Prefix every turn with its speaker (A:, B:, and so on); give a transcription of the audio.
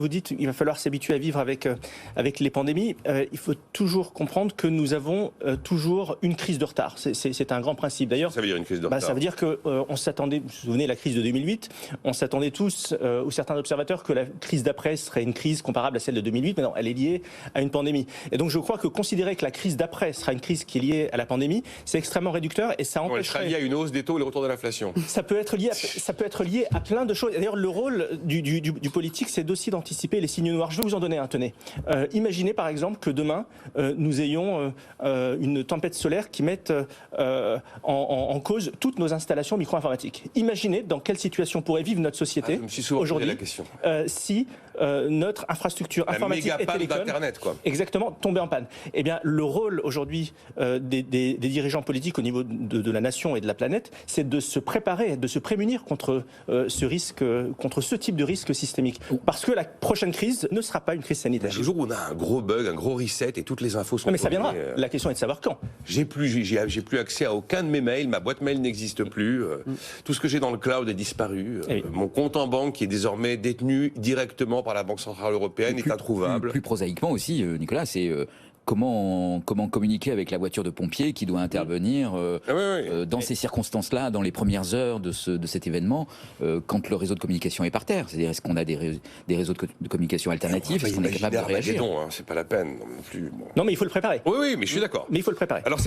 A: Vous dites qu'il va falloir s'habituer à vivre avec les pandémies. Il faut toujours comprendre que nous avons toujours une crise de retard. C'est un grand principe. D'ailleurs,
B: ça veut dire une crise de retard.
A: Ça veut dire qu'on s'attendait, vous vous souvenez de la crise de 2008, on s'attendait tous, ou certains observateurs, que la crise d'après serait une crise comparable à celle de 2008, mais non, elle est liée à une pandémie. Et donc je crois que considérer que la crise d'après sera une crise qui est liée à la pandémie, c'est extrêmement réducteur et ça empêcherait...
B: Elle sera liée à une hausse des taux et le retour de l'inflation.
A: Ça peut être lié à plein de choses. D'ailleurs, le rôle du politique, c'est aussi d'anticiper les signes noirs. Je vais vous en donner un, tenez. Imaginez par exemple que demain, nous ayons une tempête solaire qui mette en cause toutes nos installations micro-informatiques. Imaginez dans quelle situation pourrait vivre notre société aujourd'hui si notre infrastructure informatique et télécom exactement tombait en panne. Eh bien, le rôle aujourd'hui des dirigeants politiques au niveau de la nation et de la planète, c'est de se préparer, de se prémunir contre ce risque, contre ce type de risque systémique. Parce que la prochaine crise ne sera pas une crise sanitaire.
B: Le jour où on a un gros bug, un gros reset et toutes les infos sont...
A: Mais ça viendra. La question est de savoir quand.
B: J'ai plus accès à aucun de mes mails, ma boîte mail n'existe plus. Tout ce que j'ai dans le cloud est disparu. Mon compte en banque, qui est désormais détenu directement par la Banque Centrale Européenne, est introuvable.
C: Plus prosaïquement aussi, Nicolas, c'est... Comment communiquer avec la voiture de pompier qui doit intervenir dans ces circonstances-là, dans les premières heures de cet événement, quand le réseau de communication est par terre? C'est-à-dire, est-ce qu'on a des réseaux de communication alternatifs? Est-ce qu'on est capable de réagir?
B: C'est pas la peine non plus. Bon.
A: Non, mais il faut le préparer.
B: Oui, mais je suis d'accord.
A: Mais il faut le préparer.
B: Alors,